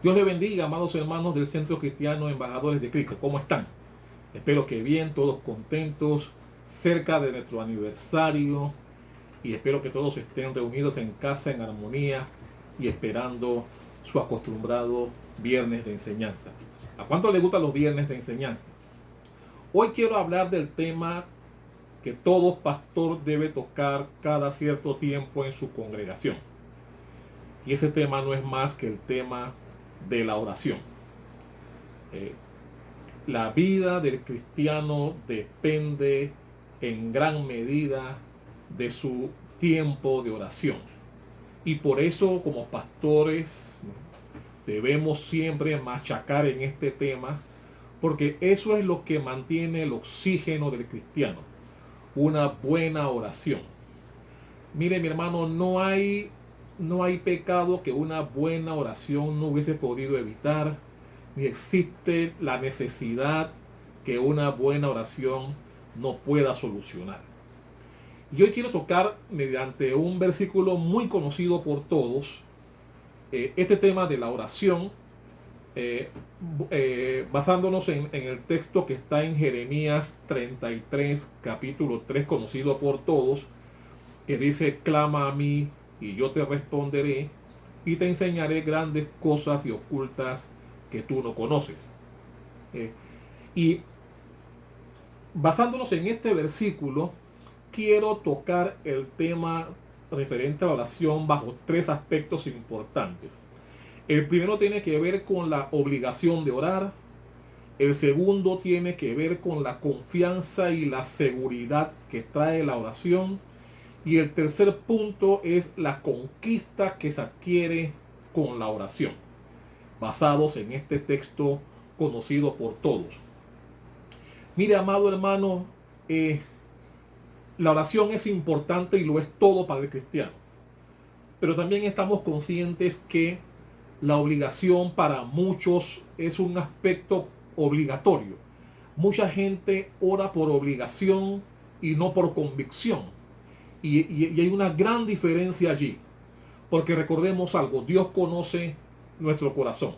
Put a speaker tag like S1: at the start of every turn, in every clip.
S1: Dios le bendiga, amados hermanos del Centro Cristiano Embajadores de Cristo. ¿Cómo están? Espero que bien, todos contentos, cerca de nuestro aniversario, y espero que todos estén reunidos en casa en armonía y esperando su acostumbrado viernes de enseñanza. ¿A cuánto le gustan los viernes de enseñanza? Hoy quiero hablar del tema que todo pastor debe tocar cada cierto tiempo en su congregación. Y ese tema no es más que el tema de la oración. La vida del cristiano depende en gran medida de su tiempo de oración. Y por eso, como pastores, debemos siempre machacar en este tema, porque eso es lo que mantiene el oxígeno del cristiano, una buena oración. Mire, mi hermano, no hay pecado que una buena oración no hubiese podido evitar, ni existe la necesidad que una buena oración no pueda solucionar. Y hoy quiero tocar, mediante un versículo muy conocido por todos, este tema de la oración, basándonos en el texto que está en Jeremías 33, capítulo 3, conocido por todos, que dice: clama a mí y yo te responderé y te enseñaré grandes cosas y ocultas que tú no conoces. Y basándonos en este versículo, quiero tocar el tema referente a la oración bajo tres aspectos importantes. El primero tiene que ver con la obligación de orar. El segundo tiene que ver con la confianza y la seguridad que trae la oración. Y el tercer punto es la conquista que se adquiere con la oración, basados en este texto conocido por todos. Mire, amado hermano, la oración es importante y lo es todo para el cristiano. Pero también estamos conscientes que la obligación para muchos es un aspecto obligatorio. Mucha gente ora por obligación y no por convicción. Y hay una gran diferencia allí. Porque recordemos algo, Dios conoce nuestro corazón.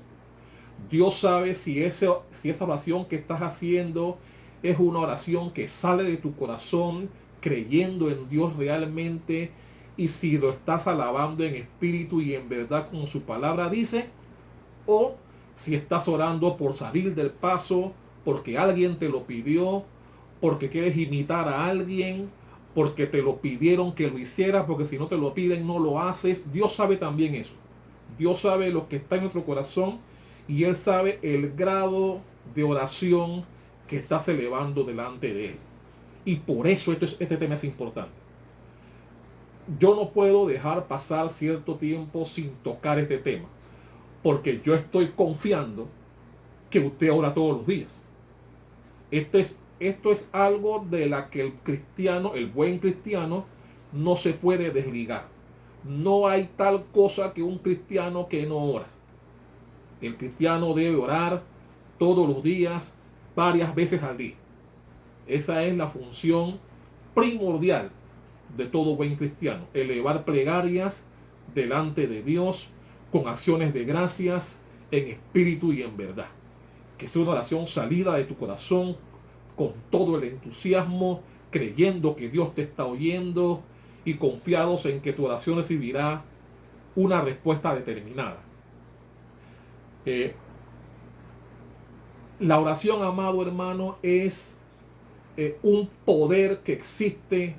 S1: Dios sabe si esa oración que estás haciendo es una oración que sale de tu corazón creyendo en Dios realmente, y si lo estás alabando en espíritu y en verdad como su palabra dice, o si estás orando por salir del paso, porque alguien te lo pidió, porque quieres imitar a alguien, porque te lo pidieron que lo hicieras, porque si no te lo piden no lo haces. Dios sabe también eso. Dios sabe lo que está en nuestro corazón y Él sabe el grado de oración que estás elevando delante de Él. Y por eso este tema es importante. Yo no puedo dejar pasar cierto tiempo sin tocar este tema, porque yo estoy confiando que usted ora todos los días. Esto es algo de la que el cristiano, el buen cristiano, no se puede desligar. No hay tal cosa que un cristiano que no ora. El cristiano debe orar todos los días, varias veces al día. Esa es la función primordial de todo buen cristiano: elevar plegarias delante de Dios con acciones de gracias en espíritu y en verdad. Que sea una oración salida de tu corazón con todo el entusiasmo, creyendo que Dios te está oyendo y confiados en que tu oración recibirá una respuesta determinada. La oración, amado hermano, es un poder que existe,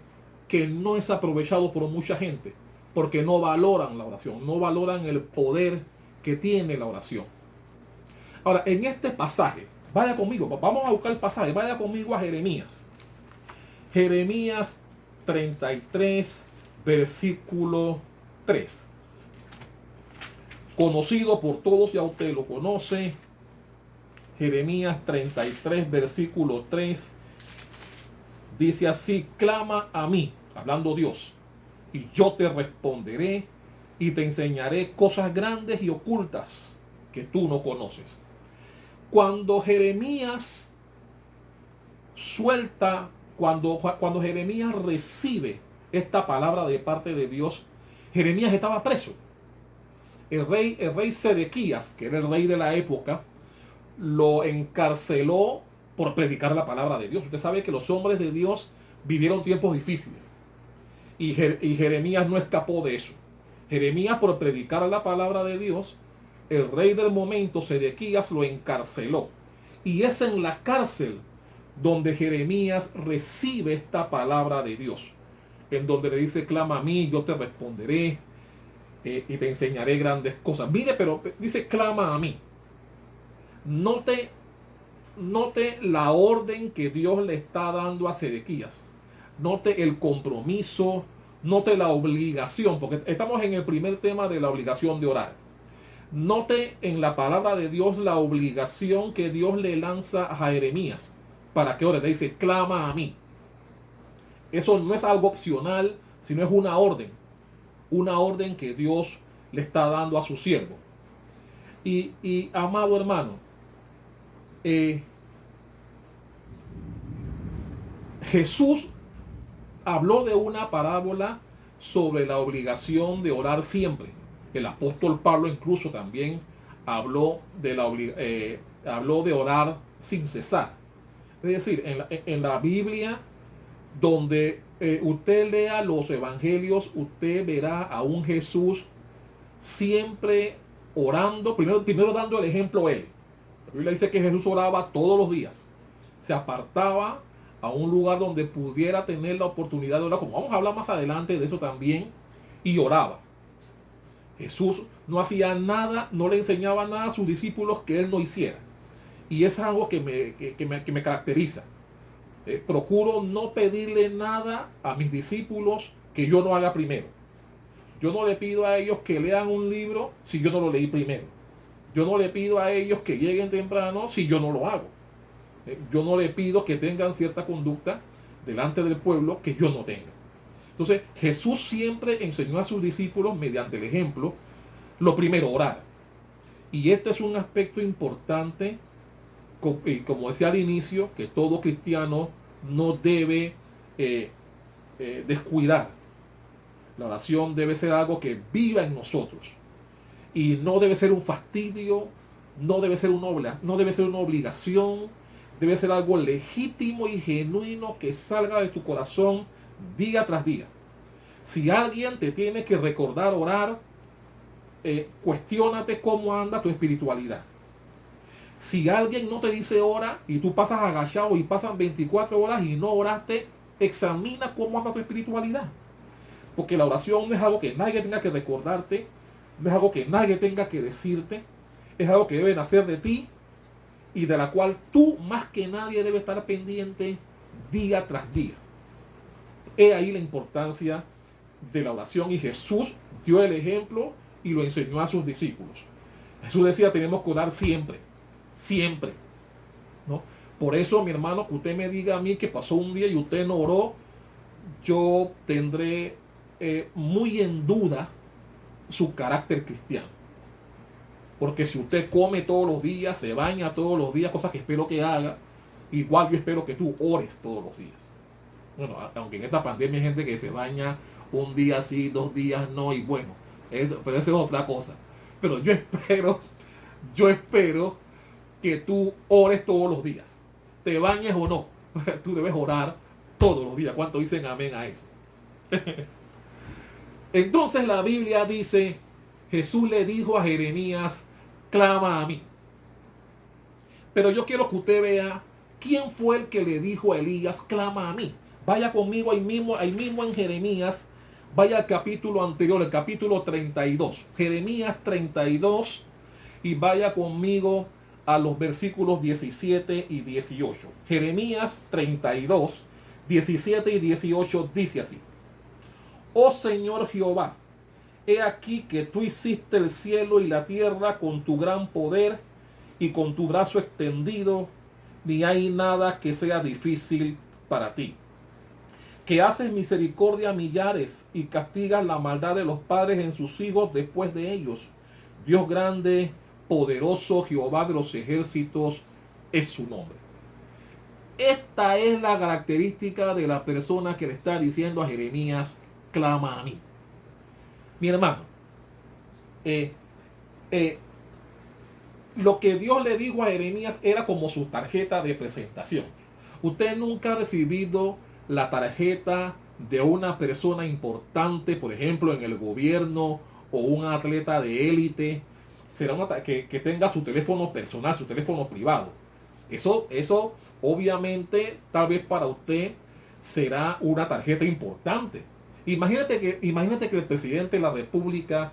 S1: que no es aprovechado por mucha gente, porque no valoran la oración, no valoran el poder que tiene la oración. Ahora, en este pasaje, vaya conmigo, vamos a buscar el pasaje, vaya conmigo a Jeremías. Jeremías 33, versículo 3. Conocido por todos, ya usted lo conoce. Jeremías 33, versículo 3. Dice así: clama a mí, hablando Dios, y yo te responderé y te enseñaré cosas grandes y ocultas que tú no conoces. Cuando Jeremías cuando Jeremías recibe esta palabra de parte de Dios, Jeremías estaba preso. el rey Sedequías, que era el rey de la época, lo encarceló por predicar la palabra de Dios. Usted sabe que los hombres de Dios vivieron tiempos difíciles y Jeremías no escapó de eso. Jeremías, por predicar la palabra de Dios, el rey del momento, Sedequías, lo encarceló. Y es en la cárcel donde Jeremías recibe esta palabra de Dios, en donde le dice: clama a mí, yo te responderé, y te enseñaré grandes cosas. Mire, pero dice: clama a mí. Note la orden que Dios le está dando a Sedequías. Note el compromiso, note la obligación, porque estamos en el primer tema de la obligación de orar. Note en la palabra de Dios la obligación que Dios le lanza a Jeremías para que ore. Le dice: clama a mí. Eso no es algo opcional, sino es una orden que Dios le está dando a su siervo. Y amado hermano, Jesús habló de una parábola sobre la obligación de orar siempre. El apóstol Pablo incluso también habló de orar sin cesar. Es decir, en la Biblia, donde usted lea los evangelios, usted verá a un Jesús siempre orando, primero dando el ejemplo él. La Biblia dice que Jesús oraba todos los días. Se apartaba a un lugar donde pudiera tener la oportunidad de orar, como vamos a hablar más adelante de eso también, y oraba. Jesús no hacía nada, no le enseñaba nada a sus discípulos que él no hiciera. Y es algo que me caracteriza. Procuro no pedirle nada a mis discípulos que yo no haga primero. Yo no le pido a ellos que lean un libro si yo no lo leí primero. Yo no le pido a ellos que lleguen temprano si yo no lo hago. Yo no le pido que tengan cierta conducta delante del pueblo que yo no tenga. Entonces, Jesús siempre enseñó a sus discípulos, mediante el ejemplo, lo primero, orar. Y este es un aspecto importante, como decía al inicio, que todo cristiano no debe descuidar. La oración debe ser algo que viva en nosotros. Y no debe ser un fastidio, no debe ser una obligación, debe ser algo legítimo y genuino que salga de tu corazón día tras día. Si alguien te tiene que recordar orar, cuestiónate cómo anda tu espiritualidad. Si alguien no te dice ora y tú pasas agachado y pasan 24 horas y no oraste, examina cómo anda tu espiritualidad. Porque la oración no es algo que nadie tenga que recordarte, no es algo que nadie tenga que decirte, es algo que debe nacer de ti y de la cual tú más que nadie debe estar pendiente día tras día. He ahí la importancia de la oración, y Jesús dio el ejemplo y lo enseñó a sus discípulos. Jesús decía: tenemos que orar siempre, siempre, ¿no? Por eso, mi hermano, que usted me diga a mí que pasó un día y usted no oró, yo tendré muy en duda su carácter cristiano. Porque si usted come todos los días, se baña todos los días, cosas que espero que haga, igual yo espero que tú ores todos los días. Bueno, aunque en esta pandemia hay gente que se baña un día sí, 2 días no, y bueno, pero esa es otra cosa. Pero yo espero que tú ores todos los días. Te bañes o no, tú debes orar todos los días. ¿Cuánto dicen amén a eso? Entonces la Biblia dice: Jesús le dijo a Jeremías: clama a mí. Pero yo quiero que usted vea quién fue el que le dijo a Elías: clama a mí. Vaya conmigo ahí mismo en Jeremías. Vaya al capítulo anterior, el capítulo 32. Jeremías 32. Y vaya conmigo a los versículos 17 y 18. Jeremías 32, 17 y 18 dice así: Oh Señor Jehová, he aquí que tú hiciste el cielo y la tierra con tu gran poder y con tu brazo extendido, ni hay nada que sea difícil para ti. Que haces misericordia a millares y castigas la maldad de los padres en sus hijos después de ellos. Dios grande, poderoso, Jehová de los ejércitos es su nombre. Esta es la característica de la persona que le está diciendo a Jeremías: clama a mí. Mi hermano, Eh, lo que Dios le dijo a Jeremías era como su tarjeta de presentación. Usted nunca ha recibido la tarjeta de una persona importante, por ejemplo, en el gobierno o un atleta de élite. Será que tenga su teléfono personal, su teléfono privado. Eso obviamente, tal vez para usted será una tarjeta importante. Imagínate que el presidente de la República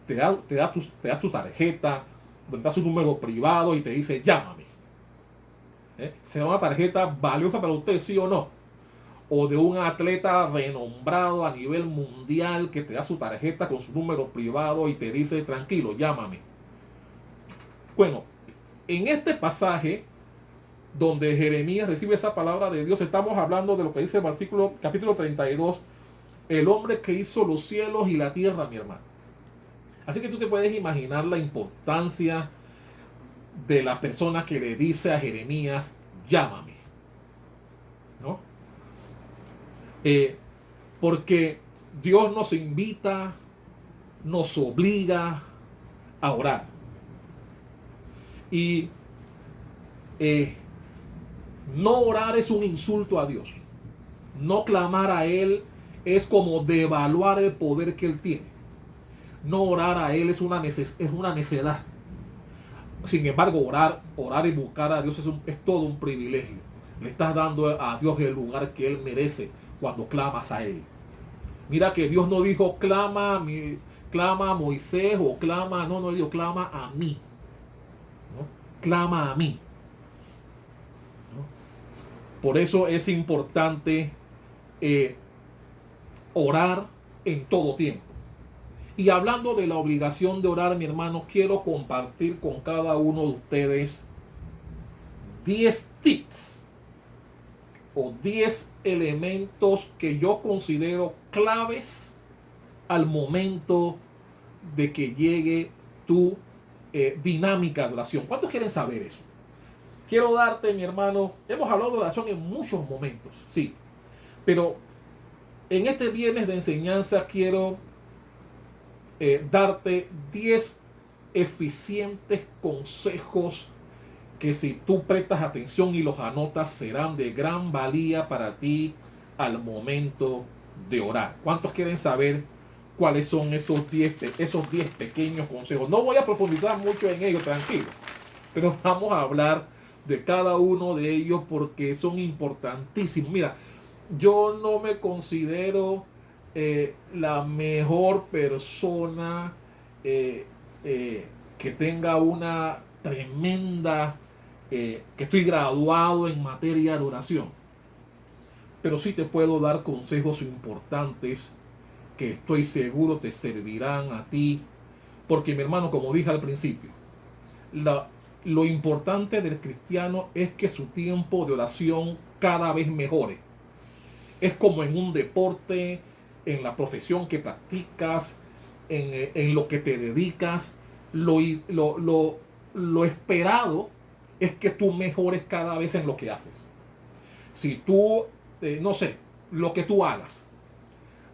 S1: te da su tarjeta, te da su número privado y te dice, llámame. ¿Será una tarjeta valiosa para usted, sí o no? O de un atleta renombrado a nivel mundial que te da su tarjeta con su número privado y te dice, tranquilo, llámame. Bueno, en este pasaje donde Jeremías recibe esa palabra de Dios, estamos hablando de lo que dice el versículo, capítulo 32, el hombre que hizo los cielos y la tierra, mi hermano. Así que tú te puedes imaginar la importancia de la persona que le dice a Jeremías, llámame, ¿no? Porque Dios nos invita, nos obliga a orar. Y no orar es un insulto a Dios. No clamar a Él es como devaluar el poder que Él tiene. No orar a Él es una necedad. Sin embargo, orar y buscar a Dios es todo un privilegio. Le estás dando a Dios el lugar que Él merece cuando clamas a Él. Mira que Dios no dijo clama a Moisés o clama, no dijo clama a mí. ¿No? Clama a mí. ¿No? Por eso es importante orar en todo tiempo. Y hablando de la obligación de orar, mi hermano, quiero compartir con cada uno de ustedes 10 tips o 10 elementos que yo considero claves al momento de que llegue tu dinámica de oración. ¿Cuántos quieren saber eso? Quiero darte, mi hermano, hemos hablado de oración en muchos momentos, sí, pero en este viernes de enseñanza quiero darte 10 eficientes consejos que si tú prestas atención y los anotas serán de gran valía para ti al momento de orar. ¿Cuántos quieren saber cuáles son esos 10 pequeños consejos? No voy a profundizar mucho en ellos, tranquilo, pero vamos a hablar de cada uno de ellos porque son importantísimos. Mira, yo no me considero la mejor persona que tenga una tremenda, que estoy graduado en materia de oración, pero sí te puedo dar consejos importantes que estoy seguro te servirán a ti, porque mi hermano, como dije al principio, lo importante del cristiano es que su tiempo de oración cada vez mejore. Es como en un deporte, en la profesión que practicas, en lo que te dedicas. Lo esperado es que tú mejores cada vez en lo que haces. Si tú, no sé, lo que tú hagas,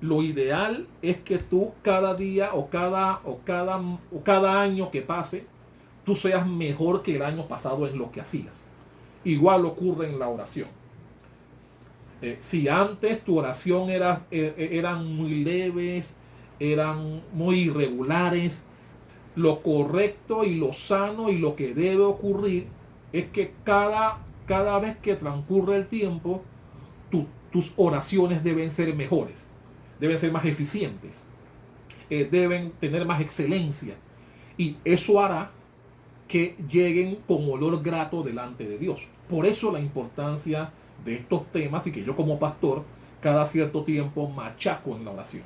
S1: lo ideal es que tú cada día o cada año que pase, tú seas mejor que el año pasado en lo que hacías. Igual ocurre en la oración. Si antes tu oración eran muy leves, eran muy irregulares, lo correcto y lo sano y lo que debe ocurrir es que cada vez que transcurre el tiempo, tus oraciones deben ser mejores, deben ser más eficientes, deben tener más excelencia, y eso hará que lleguen con olor grato delante de Dios. Por eso la importancia de estos temas, y que yo como pastor cada cierto tiempo machaco en la oración.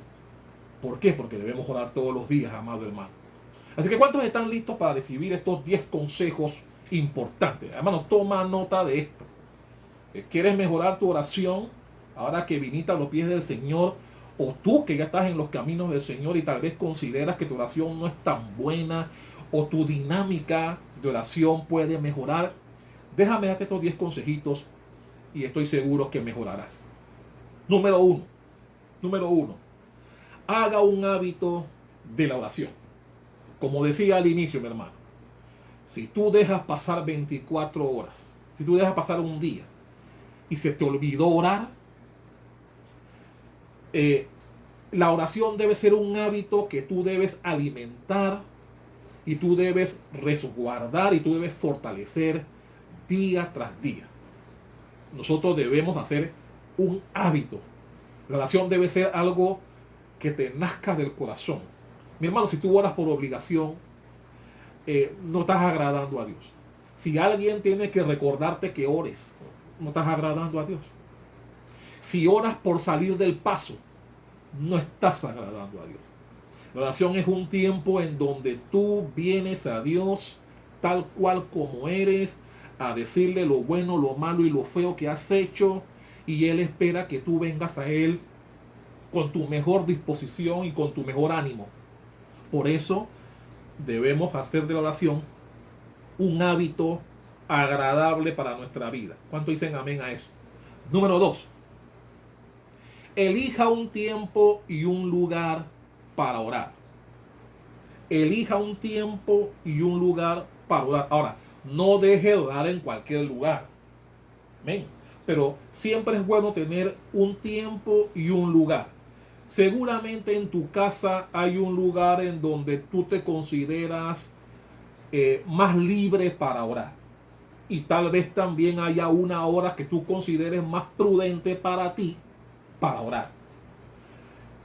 S1: ¿Por qué? Porque debemos orar todos los días, amado hermano. Así que ¿cuántos están listos para recibir estos 10 consejos importantes? Hermano, toma nota de esto. ¿Quieres mejorar tu oración ahora que viniste a los pies del Señor? O tú que ya estás en los caminos del Señor y tal vez consideras que tu oración no es tan buena, o tu dinámica de oración puede mejorar. Déjame darte estos 10 consejitos y estoy seguro que mejorarás. Número uno, haga un hábito de la oración. Como decía al inicio, mi hermano, si tú dejas pasar 24 horas, si tú dejas pasar un día y se te olvidó orar, la oración debe ser un hábito que tú debes alimentar y tú debes resguardar y tú debes fortalecer día tras día. Nosotros debemos hacer un hábito. La oración debe ser algo que te nazca del corazón. Mi hermano, si tú oras por obligación, no estás agradando a Dios. Si alguien tiene que recordarte que ores, no estás agradando a Dios. Si oras por salir del paso, no estás agradando a Dios. La oración es un tiempo en donde tú vienes a Dios tal cual como eres, a decirle lo bueno, lo malo y lo feo que has hecho, y Él espera que tú vengas a Él con tu mejor disposición y con tu mejor ánimo. Por eso debemos hacer de la oración un hábito agradable para nuestra vida. ¿Cuánto dicen amén a eso? Número 2. Elija un tiempo y un lugar para orar. Elija un tiempo y un lugar para orar. Ahora, no deje de orar en cualquier lugar. Amén. Pero siempre es bueno tener un tiempo y un lugar. Seguramente en tu casa hay un lugar en donde tú te consideras más libre para orar. Y tal vez también haya una hora que tú consideres más prudente para ti para orar.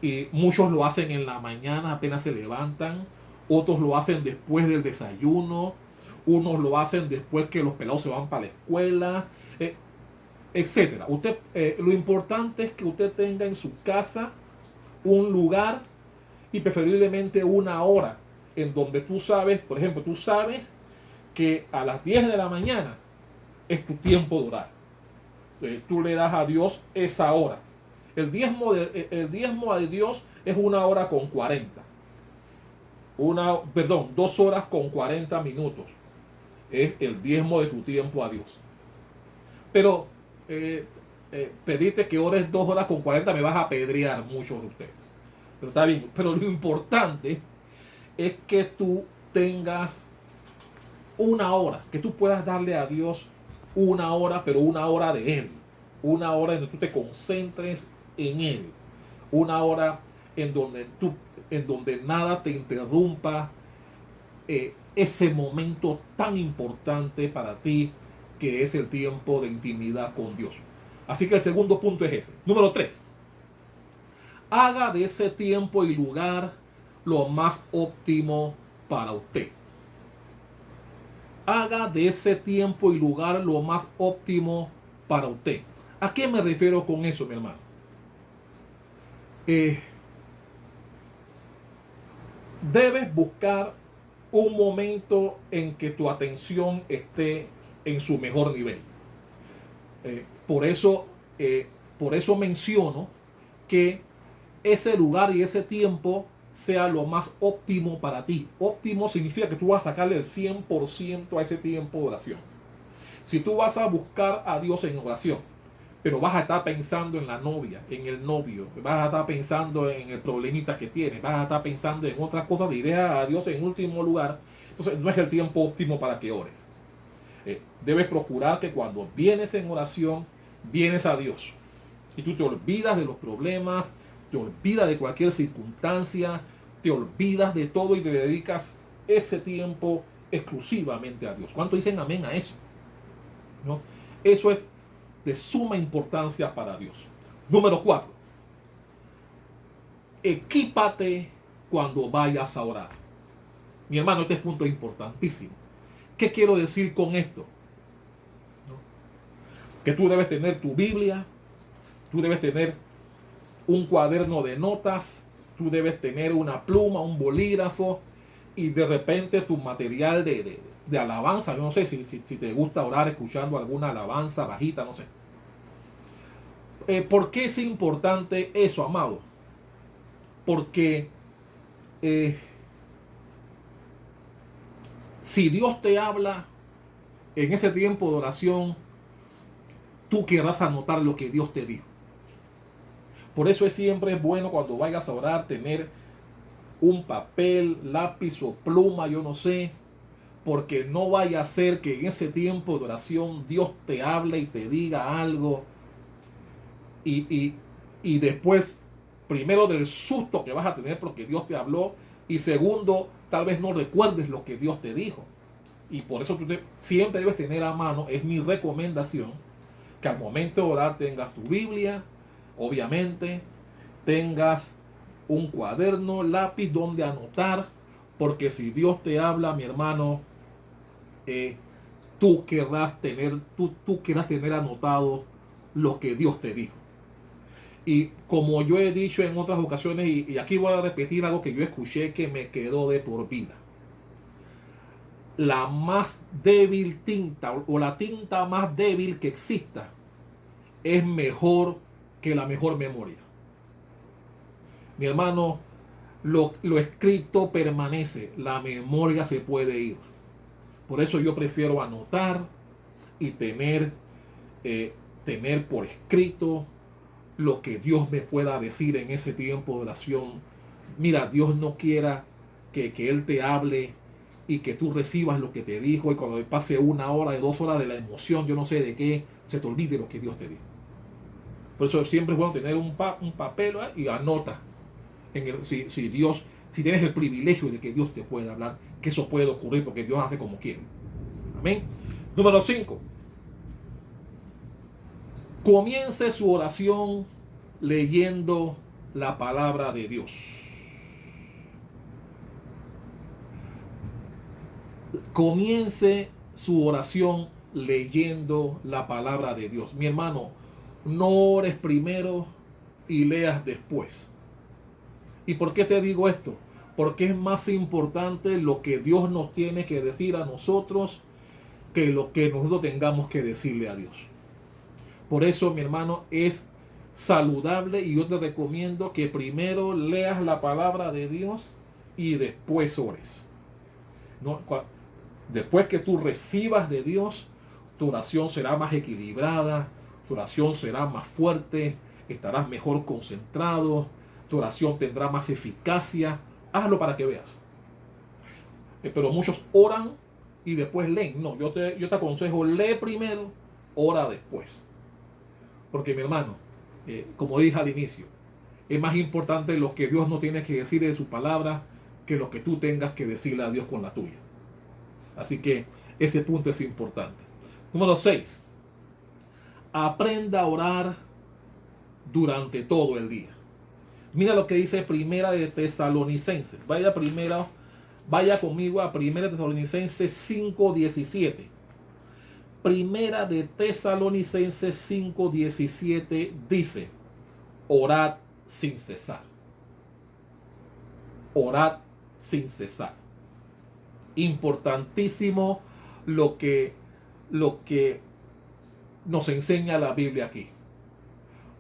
S1: Y muchos lo hacen en la mañana apenas se levantan, otros lo hacen después del desayuno, unos lo hacen después que los pelados se van para la escuela, etcétera. Lo importante es que usted tenga en su casa un lugar y preferiblemente una hora en donde tú sabes, por ejemplo, tú sabes que a las 10 de la mañana es tu tiempo de orar. Tú le das a Dios esa hora. El diezmo de Dios es 1 hora con 40. 2 horas con 40 minutos. Es el diezmo de tu tiempo a Dios. Pero pedirte que ores 2 horas con 40 me vas a apedrear muchos de ustedes. Pero está bien. Pero lo importante es que tú tengas una hora, que tú puedas darle a Dios una hora, pero una hora de Él. Una hora en donde tú te concentres en Él. Una hora en donde nada te interrumpa ese momento tan importante para ti que es el tiempo de intimidad con Dios. Así que el segundo punto es ese. Número 3. Haga de ese tiempo y lugar lo más óptimo para usted. Haga de ese tiempo y lugar lo más óptimo para usted. ¿A qué me refiero con eso, mi hermano? Debes buscar un momento en que tu atención esté en su mejor nivel. Por eso menciono que ese lugar y ese tiempo sea lo más óptimo para ti. Óptimo significa que tú vas a sacarle el 100% a ese tiempo de oración. Si tú vas a buscar a Dios en oración, pero vas a estar pensando en la novia, en el novio, vas a estar pensando en el problemita que tienes, vas a estar pensando en otras cosas y deja a Dios en último lugar, entonces no es el tiempo óptimo para que ores. Debes procurar que cuando vienes en oración, vienes a Dios. Y tú te olvidas de los problemas, te olvidas de cualquier circunstancia, te olvidas de todo y te dedicas ese tiempo exclusivamente a Dios. ¿Cuánto dicen amén a eso? ¿No? Eso es de suma importancia para Dios. Número 4. Equípate cuando vayas a orar. Mi hermano, este punto es importantísimo. ¿Qué quiero decir con esto? ¿No? Que tú debes tener tu Biblia, tú debes tener un cuaderno de notas, tú debes tener una pluma, un bolígrafo y de repente tu material de alabanza. Yo no sé si te gusta orar escuchando alguna alabanza bajita, no sé. ¿Por qué es importante eso, amado? Porque si Dios te habla en ese tiempo de oración, tú querrás anotar lo que Dios te dijo. Por eso siempre es bueno cuando vayas a orar tener un papel, lápiz o pluma, yo no sé, porque no vaya a ser que en ese tiempo de oración Dios te hable y te diga algo y, y, y después, primero del susto que vas a tener porque Dios te habló y segundo, tal vez no recuerdes lo que Dios te dijo. Y por eso siempre debes tener a mano, es mi recomendación, que al momento de orar tengas tu Biblia, obviamente, tengas un cuaderno, lápiz donde anotar, porque si Dios te habla, mi hermano, tú querrás tener anotado lo que Dios te dijo. Y como yo he dicho en otras ocasiones, y aquí voy a repetir algo que yo escuché que me quedó de por vida. La más débil tinta o la tinta más débil que exista es mejor que la mejor memoria. Mi hermano, lo escrito permanece, la memoria se puede ir. Por eso yo prefiero anotar y tener por escrito lo que Dios me pueda decir en ese tiempo de oración. Mira, Dios no quiera que Él te hable y que tú recibas lo que te dijo y cuando pase 1 hora, 2 horas de la emoción, yo no sé de qué, se te olvide lo que Dios te dijo. Por eso siempre es bueno tener un papel y anota. Si tienes el privilegio de que Dios te pueda hablar, que eso puede ocurrir porque Dios hace como quiere. Amén. Número 5. Comience su oración leyendo la palabra de Dios. Comience su oración leyendo la palabra de Dios. Mi hermano, no ores primero y leas después. ¿Y por qué te digo esto? Porque es más importante lo que Dios nos tiene que decir a nosotros que lo que nosotros tengamos que decirle a Dios. Por eso, mi hermano, es saludable y yo te recomiendo que primero leas la palabra de Dios y después ores. ¿No? Después que tú recibas de Dios, tu oración será más equilibrada, tu oración será más fuerte, estarás mejor concentrado, tu oración tendrá más eficacia. Hazlo para que veas. Pero muchos oran y después leen. No, yo te aconsejo, lee primero, ora después. Porque mi hermano, como dije al inicio, es más importante lo que Dios no tiene que decir de su palabra que lo que tú tengas que decirle a Dios con la tuya. Así que ese punto es importante. Número 6. Aprenda a orar durante todo el día. Mira lo que dice Primera de Tesalonicenses. Vaya conmigo a Primera de Tesalonicenses 5:17. Primera de Tesalonicenses 5:17 dice: orad sin cesar. Orad sin cesar. Importantísimo lo que nos enseña la Biblia aquí.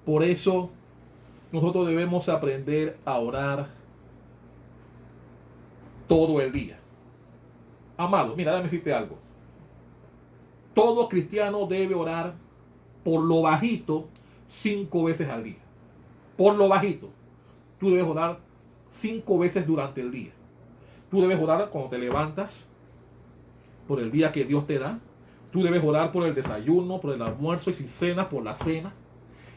S1: Por eso nosotros debemos aprender a orar todo el día. Amado, mira, déjame decirte algo. Todo cristiano debe orar por lo bajito 5 veces al día. Por lo bajito. Tú debes orar 5 veces durante el día. Tú debes orar cuando te levantas, por el día que Dios te da. Tú debes orar por el desayuno, por el almuerzo y si cenas, por la cena.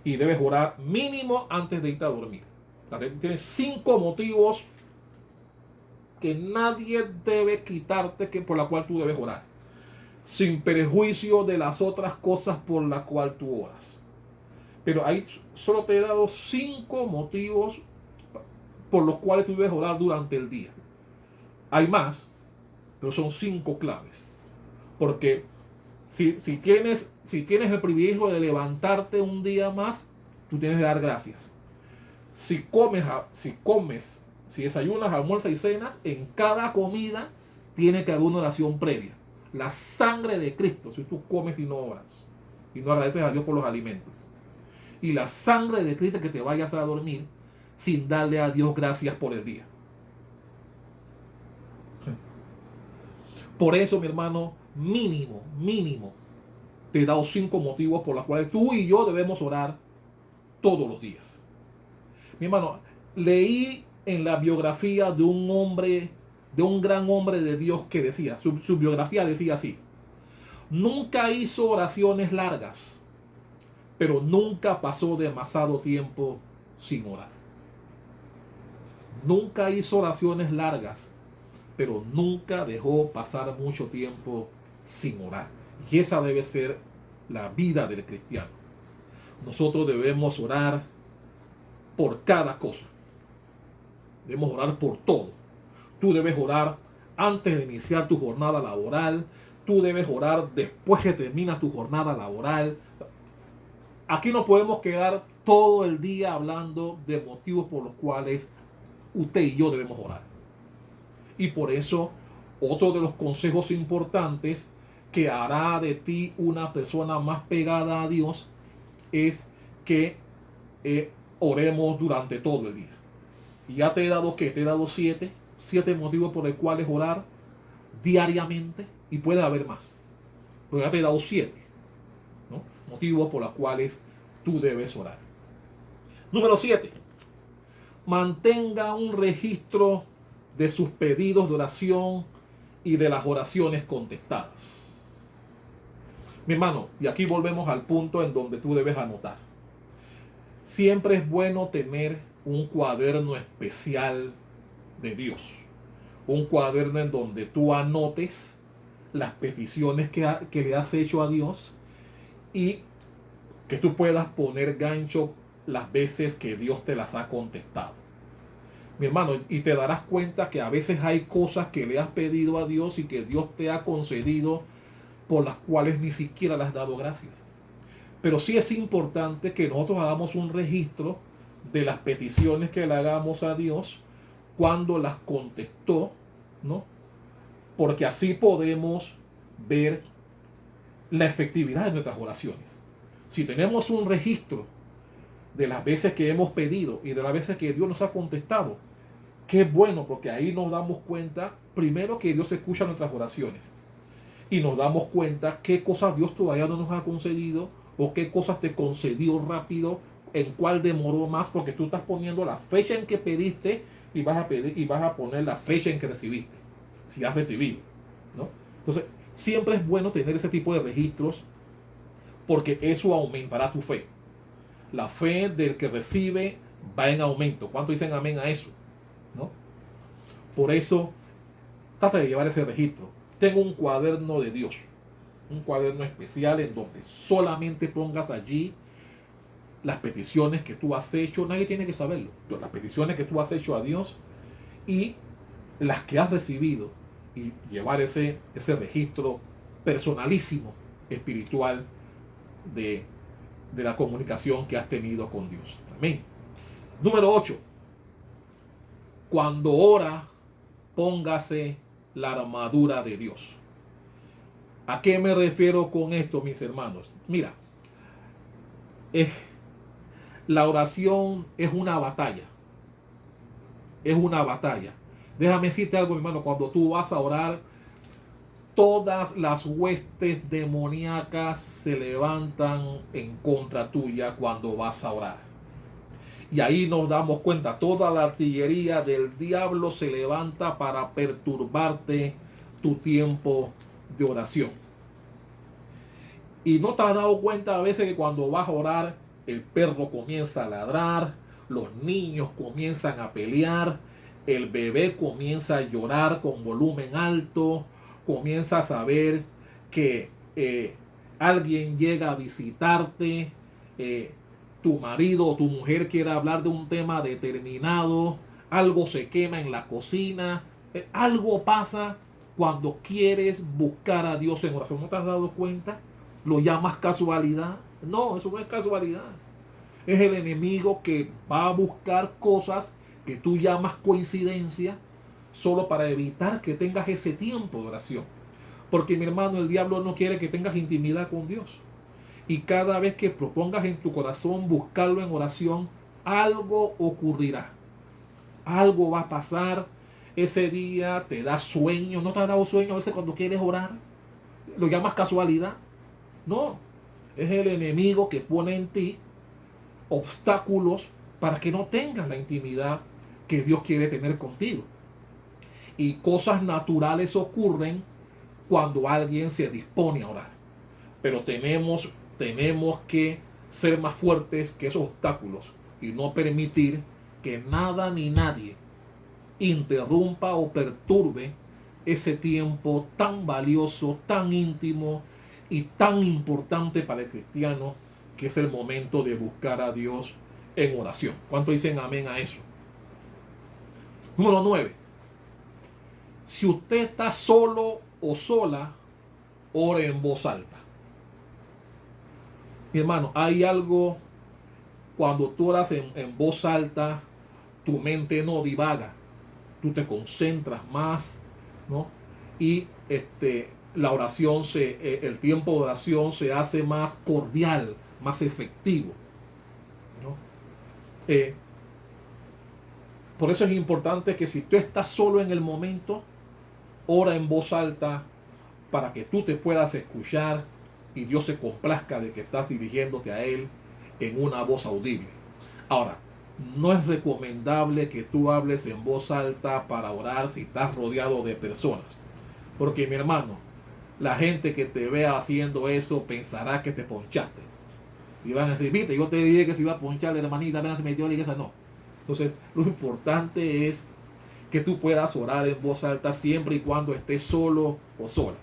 S1: Y debes orar mínimo antes de irte a dormir. Tienes 5 motivos que nadie debe quitarte por la cual tú debes orar, sin perjuicio de las otras cosas por las cuales tú oras. Pero ahí solo te he dado 5 motivos por los cuales tú debes orar durante el día. Hay más, pero son 5 claves. Porque si tienes el privilegio de levantarte un día más, tú tienes que dar gracias. Si desayunas, almuerzas y cenas, en cada comida tiene que haber una oración previa. La sangre de Cristo, si tú comes y no oras, y no agradeces a Dios por los alimentos. Y la sangre de Cristo que te vayas a dormir sin darle a Dios gracias por el día. Por eso, mi hermano, mínimo, te he dado 5 motivos por los cuales tú y yo debemos orar todos los días. Mi hermano, leí en la biografía de un hombre, de un gran hombre de Dios que decía, su biografía decía así: nunca hizo oraciones largas, pero nunca pasó demasiado tiempo sin orar. Nunca hizo oraciones largas, pero nunca dejó pasar mucho tiempo sin orar. Y esa debe ser la vida del cristiano. Nosotros debemos orar por cada cosa. Debemos orar por todo. Tú debes orar antes de iniciar tu jornada laboral. Tú debes orar después que termina tu jornada laboral. Aquí no podemos quedar todo el día hablando de motivos por los cuales usted y yo debemos orar. Y por eso, otro de los consejos importantes que hará de ti una persona más pegada a Dios es que oremos durante todo el día. Y ya te he dado, ¿qué? Te he dado siete motivos por los cuales orar diariamente, y puede haber más. Pero ya te he dado 7, ¿no? Motivos por los cuales tú debes orar. Número 7. Mantenga un registro de sus pedidos de oración y de las oraciones contestadas. Mi hermano, y aquí volvemos al punto en donde tú debes anotar. Siempre es bueno tener un cuaderno especial de Dios. Un cuaderno en donde tú anotes las peticiones que le has hecho a Dios, y que tú puedas poner gancho las veces que Dios te las ha contestado. Mi hermano, y te darás cuenta que a veces hay cosas que le has pedido a Dios y que Dios te ha concedido, por las cuales ni siquiera le has dado gracias. Pero sí es importante que nosotros hagamos un registro de las peticiones que le hagamos a Dios, cuando las contestó, ¿no? Porque así podemos ver la efectividad de nuestras oraciones. Si tenemos un registro de las veces que hemos pedido y de las veces que Dios nos ha contestado, qué bueno, porque ahí nos damos cuenta, primero, que Dios escucha nuestras oraciones, y nos damos cuenta qué cosas Dios todavía no nos ha concedido, o qué cosas te concedió rápido, en cuál demoró más, porque tú estás poniendo la fecha en que pediste y vas a poner la fecha en que recibiste, si has recibido, ¿no? Entonces, siempre es bueno tener ese tipo de registros, porque eso aumentará tu fe. La fe del que recibe va en aumento. ¿Cuánto dicen amén a eso? ¿No? Por eso, trata de llevar ese registro. Tengo un cuaderno de Dios, un cuaderno especial en donde solamente pongas allí las peticiones que tú has hecho. Nadie tiene que saberlo. Las peticiones que tú has hecho a Dios y las que has recibido, y llevar ese registro personalísimo, espiritual, de la comunicación que has tenido con Dios. Amén. Número 8. Cuando ora, póngase la armadura de Dios. ¿A qué me refiero con esto, mis hermanos? Mira, la oración es una batalla. Es una batalla. Déjame decirte algo, mi hermano. Cuando tú vas a orar, todas las huestes demoníacas se levantan en contra tuya cuando vas a orar. Y ahí nos damos cuenta, toda la artillería del diablo se levanta para perturbarte tu tiempo de oración. Y no te has dado cuenta a veces que cuando vas a orar, el perro comienza a ladrar, los niños comienzan a pelear, el bebé comienza a llorar con volumen alto, comienza a saber que alguien llega a visitarte, tu marido o tu mujer quiere hablar de un tema determinado, algo se quema en la cocina, algo pasa cuando quieres buscar a Dios en oración. ¿No te has dado cuenta? ¿Lo llamas casualidad? No, eso no es casualidad. Es el enemigo que va a buscar cosas que tú llamas coincidencia, solo para evitar que tengas ese tiempo de oración. Porque, mi hermano, el diablo no quiere que tengas intimidad con Dios. Y cada vez que propongas en tu corazón buscarlo en oración, algo ocurrirá. Algo va a pasar. Ese día te da sueño. ¿No te ha dado sueño a veces cuando quieres orar? ¿Lo llamas casualidad? No. Es el enemigo que pone en ti obstáculos para que no tengas la intimidad que Dios quiere tener contigo. Y cosas naturales ocurren cuando alguien se dispone a orar. Pero tenemos que ser más fuertes que esos obstáculos y no permitir que nada ni nadie interrumpa o perturbe ese tiempo tan valioso, tan íntimo y tan importante para el cristiano, que es el momento de buscar a Dios en oración. ¿Cuánto dicen amén a eso? Número 9. Si usted está solo o sola, ore en voz alta. Mi hermano, hay algo, cuando tú oras en voz alta, tu mente no divaga, tú te concentras más, ¿no? Y la oración, el tiempo de oración se hace más cordial, más efectivo, ¿no? Por eso es importante que si tú estás solo en el momento, ora en voz alta para que tú te puedas escuchar y Dios se complazca de que estás dirigiéndote a Él en una voz audible. Ahora, no es recomendable que tú hables en voz alta para orar si estás rodeado de personas. Porque, mi hermano, la gente que te vea haciendo eso pensará que te ponchaste. Y van a decir, viste, yo te dije que se iba a ponchar la hermanita, apenas se metió a la iglesia. No. Entonces, lo importante es que tú puedas orar en voz alta siempre y cuando estés solo o sola.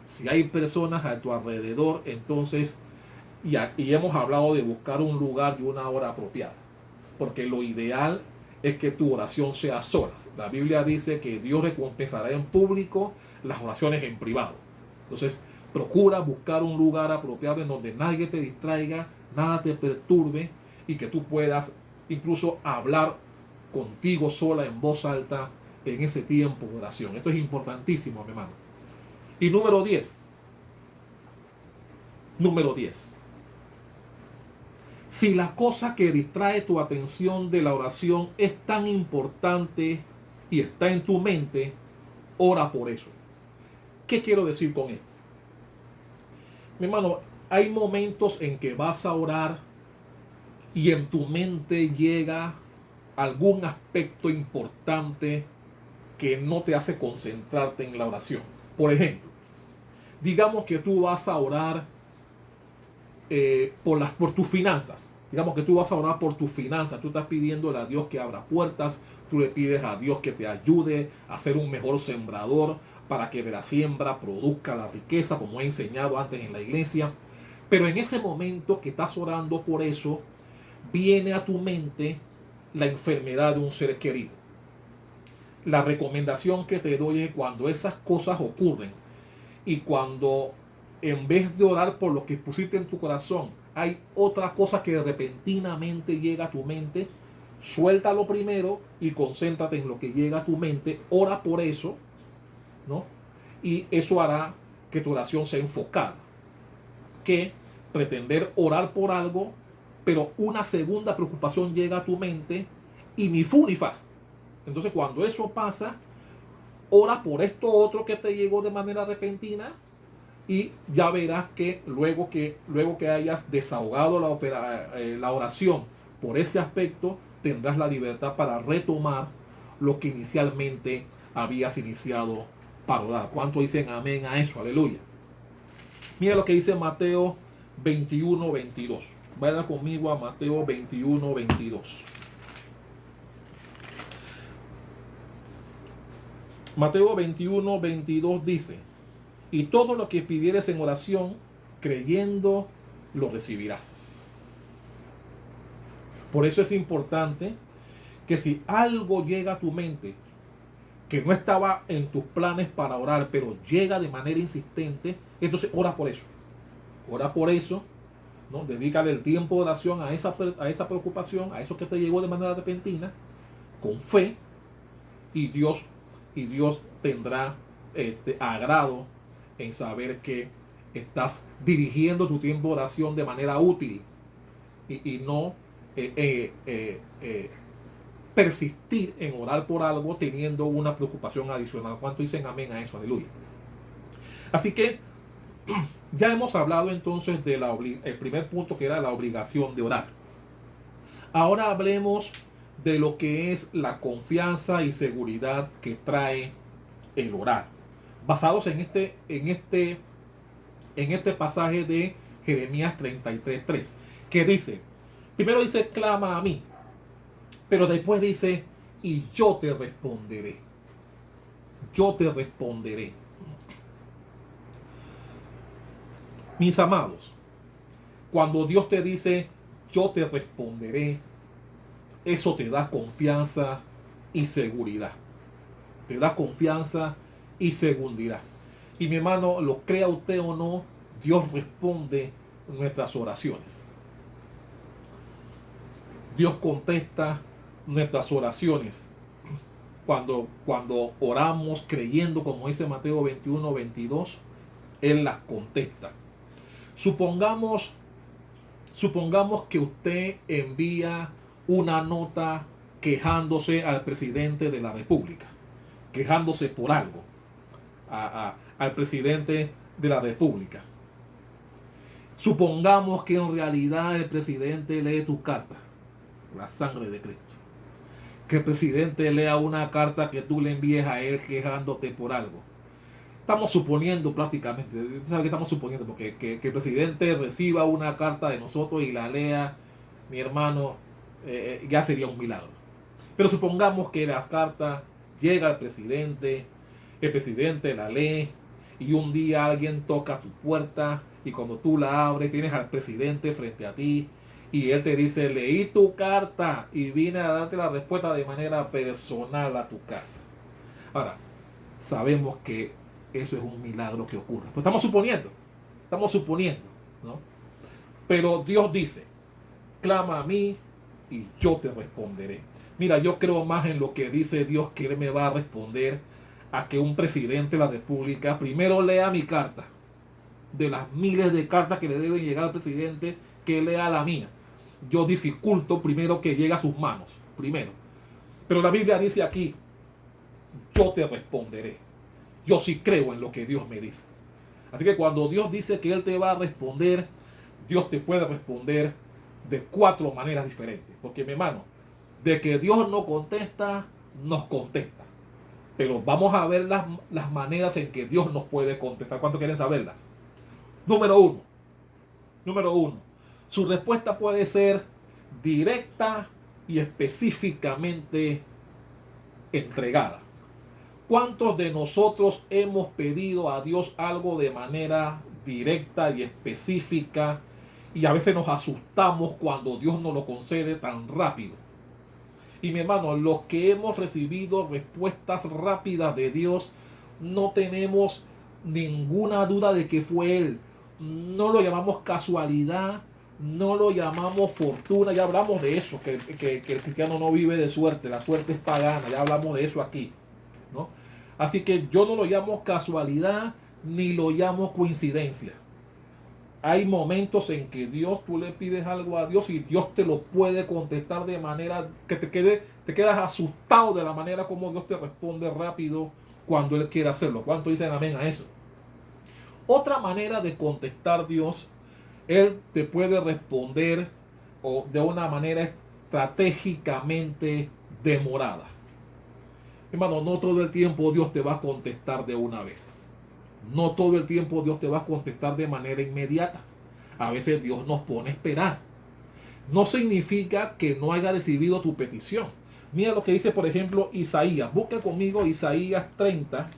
S1: Si hay personas a tu alrededor, entonces, y hemos hablado de buscar un lugar y una hora apropiada. Porque lo ideal es que tu oración sea solas. La Biblia dice que Dios recompensará en público las oraciones en privado. Entonces, procura buscar un lugar apropiado en donde nadie te distraiga, nada te perturbe y que tú puedas incluso hablar contigo sola en voz alta en ese tiempo de oración. Esto es importantísimo, mi hermano. Y número 10. Número 10. Si la cosa que distrae tu atención de la oración es tan importante y está en tu mente, ora por eso. ¿Qué quiero decir con esto? Mi hermano, hay momentos en que vas a orar y en tu mente llega algún aspecto importante que no te hace concentrarte en la oración. Por ejemplo, digamos que tú vas a orar por tus finanzas. Digamos que tú vas a orar por tus finanzas. Tú estás pidiéndole a Dios que abra puertas. Tú le pides a Dios que te ayude a ser un mejor sembrador para que de la siembra produzca la riqueza, como he enseñado antes en la iglesia. Pero en ese momento que estás orando por eso, viene a tu mente la enfermedad de un ser querido. La recomendación que te doy es cuando esas cosas ocurren y cuando en vez de orar por lo que pusiste en tu corazón, hay otra cosa que repentinamente llega a tu mente, suéltalo primero y concéntrate en lo que llega a tu mente, ora por eso, ¿no? Y eso hará que tu oración sea enfocada. Que pretender orar por algo, pero una segunda preocupación llega a tu mente y ni fu ni fa. Entonces, cuando eso pasa, ora por esto otro que te llegó de manera repentina y ya verás que luego que hayas desahogado la oración por ese aspecto, tendrás la libertad para retomar lo que inicialmente habías iniciado para orar. ¿Cuánto dicen amén a eso? Aleluya. Mira lo que dice Mateo 21:22. Vaya conmigo a Mateo 21:22. Mateo 21:22 dice: y todo lo que pidieres en oración, creyendo, lo recibirás. Por eso es importante que si algo llega a tu mente que no estaba en tus planes para orar, pero llega de manera insistente, entonces ora por eso. Ora por eso, ¿no? Dedícale el tiempo de oración a esa preocupación, a eso que te llegó de manera repentina, con fe, y Dios tendrá agrado en saber que estás dirigiendo tu tiempo de oración de manera útil y no persistir en orar por algo teniendo una preocupación adicional. ¿Cuánto dicen amén a eso? Aleluya. Así que ya hemos hablado entonces del primer punto, que era la obligación de orar. Ahora hablemos de lo que es la confianza y seguridad que trae el orar, basados en este pasaje de Jeremías 33:3, que dice, primero dice, clama a mí, pero después dice, y yo te responderé. Yo te responderé. Mis amados, cuando Dios te dice, yo te responderé, eso te da confianza y seguridad. Te da confianza y seguridad. Y mi hermano, lo crea usted o no, Dios responde nuestras oraciones. Dios contesta nuestras oraciones. Cuando oramos creyendo, como dice Mateo 21:22, Él las contesta. Supongamos que usted envía una nota quejándose al presidente de la República, quejándose por algo al presidente de la República. Supongamos que en realidad el presidente lee tu carta, la sangre de Cristo. Que el presidente lea una carta que tú le envíes a él quejándote por algo. Estamos suponiendo prácticamente, ¿sabes qué estamos suponiendo? Porque que el presidente reciba una carta de nosotros y la lea, mi hermano, ya sería un milagro. Pero supongamos que la carta llega al presidente, el presidente la lee y un día alguien toca tu puerta y cuando tú la abres tienes al presidente frente a ti y él te dice, leí tu carta y vine a darte la respuesta de manera personal a tu casa. Ahora, sabemos que eso es un milagro que ocurre. Pues estamos suponiendo, ¿no? Pero Dios dice, clama a mí y yo te responderé. Mira, yo creo más en lo que dice Dios que Él me va a responder a que un presidente de la República primero lea mi carta. De las miles de cartas que le deben llegar al presidente, que lea la mía. Yo dificulto primero que llegue a sus manos, primero. Pero la Biblia dice aquí, yo te responderé. Yo sí creo en lo que Dios me dice. Así que cuando Dios dice que Él te va a responder, Dios te puede responder de 4 maneras diferentes. Porque mi hermano, de que Dios no contesta, nos contesta. Pero vamos a ver las maneras en que Dios nos puede contestar. ¿Cuántos quieren saberlas? Número uno. Su respuesta puede ser directa y específicamente entregada. ¿Cuántos de nosotros hemos pedido a Dios algo de manera directa y específica y a veces nos asustamos cuando Dios nos lo concede tan rápido? Y mi hermano, los que hemos recibido respuestas rápidas de Dios, no tenemos ninguna duda de que fue Él. No lo llamamos casualidad, no lo llamamos fortuna, ya hablamos de eso, que el cristiano no vive de suerte, la suerte es pagana, ya hablamos de eso aquí, ¿no? Así que yo no lo llamo casualidad ni lo llamo coincidencia. Hay momentos en que tú le pides algo a Dios y Dios te lo puede contestar de manera que te quedas asustado de la manera como Dios te responde rápido cuando Él quiere hacerlo. ¿Cuánto dicen amén a eso? Otra manera de contestar Dios, Él te puede responder de una manera estratégicamente demorada. Hermano, no todo el tiempo Dios te va a contestar de una vez. No todo el tiempo Dios te va a contestar de manera inmediata. A veces Dios nos pone a esperar. No significa que no haya recibido tu petición. Mira lo que dice, por ejemplo, Isaías. Busca conmigo Isaías 30.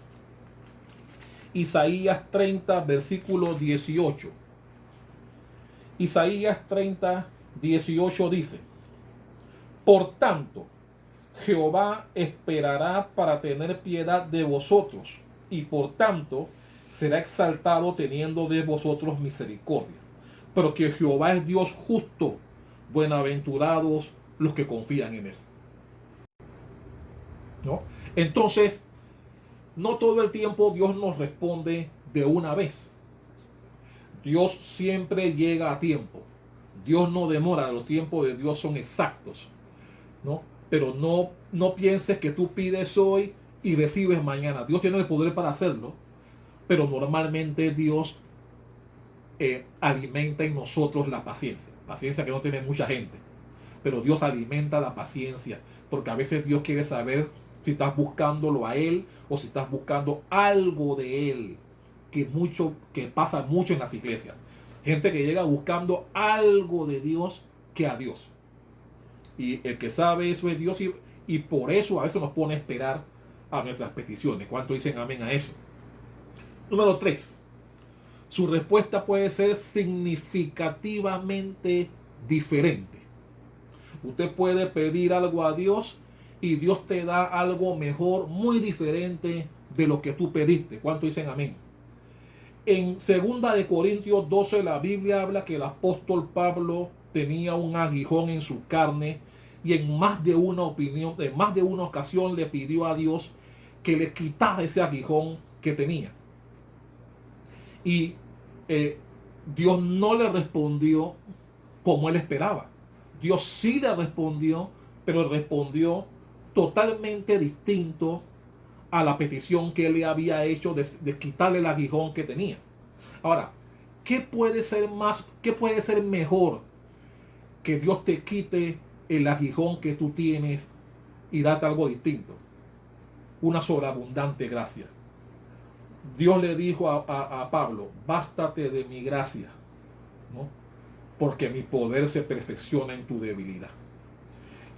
S1: Isaías 30, versículo 18. Isaías 30, 18 dice: por tanto, Jehová esperará para tener piedad de vosotros, y por tanto será exaltado teniendo de vosotros misericordia. Pero que Jehová es Dios justo, buenaventurados los que confían en Él. ¿No? Entonces, no todo el tiempo Dios nos responde de una vez. Dios siempre llega a tiempo. Dios no demora, los tiempos de Dios son exactos, ¿no? Pero no pienses que tú pides hoy y recibes mañana. Dios tiene el poder para hacerlo, pero normalmente Dios alimenta en nosotros la paciencia. Paciencia que no tiene mucha gente. pero Dios alimenta la paciencia, porque a veces Dios quiere saber si estás buscándolo a Él o si estás buscando algo de Él, que pasa mucho en las iglesias. Gente que llega buscando algo de Dios que a Dios. Y el que sabe eso es Dios, y por eso a veces nos pone a esperar a nuestras peticiones. ¿Cuánto dicen amén a eso? Número 3. Su respuesta puede ser significativamente diferente. Usted puede pedir algo a Dios y Dios te da algo mejor, muy diferente de lo que tú pediste. ¿Cuánto dicen amén? En 2 de Corintios 12 la Biblia habla que el apóstol Pablo tenía un aguijón en su carne y en más de una ocasión le pidió a Dios que le quitara ese aguijón que tenía. Y Dios no le respondió como él esperaba. Dios sí le respondió, pero respondió totalmente distinto a la petición que él le había hecho de quitarle el aguijón que tenía. Ahora, ¿qué puede ser mejor que Dios te quite el aguijón que tú tienes y darte algo distinto? Una sobreabundante gracia. Dios le dijo a Pablo: bástate de mi gracia, ¿no? Porque mi poder se perfecciona en tu debilidad.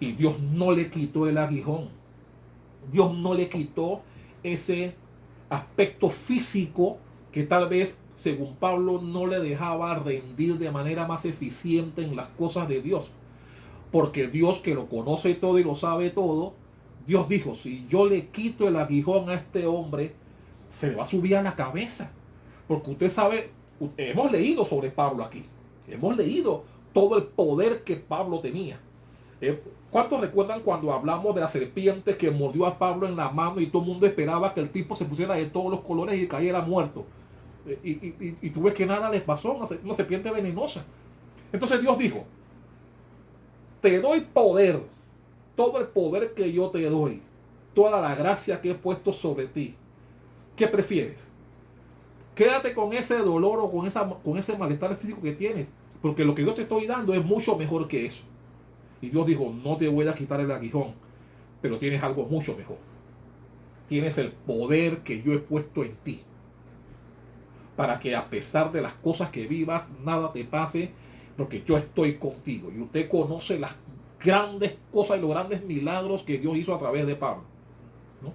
S1: Y Dios no le quitó el aguijón. Dios no le quitó ese aspecto físico que tal vez, según Pablo, no le dejaba rendir de manera más eficiente en las cosas de Dios. Porque Dios, que lo conoce todo y lo sabe todo, Dios dijo: si yo le quito el aguijón a este hombre, se le va a subir a la cabeza. Porque usted sabe, hemos leído sobre Pablo aquí. Hemos leído todo el poder que Pablo tenía. ¿Cuántos recuerdan cuando hablamos de la serpiente que mordió a Pablo en la mano y todo el mundo esperaba que el tipo se pusiera de todos los colores y cayera muerto? Y tú ves que nada les pasó, una serpiente venenosa. Entonces Dios dijo: te doy poder, todo el poder que yo te doy, toda la gracia que he puesto sobre ti. ¿Qué prefieres? Quédate con ese dolor o con ese malestar físico que tienes, porque lo que yo te estoy dando es mucho mejor que eso. Y Dios dijo: no te voy a quitar el aguijón, pero tienes algo mucho mejor. Tienes el poder que yo he puesto en ti, para que a pesar de las cosas que vivas, nada te pase, porque yo estoy contigo. Y usted conoce las grandes cosas y los grandes milagros que Dios hizo a través de Pablo, ¿no?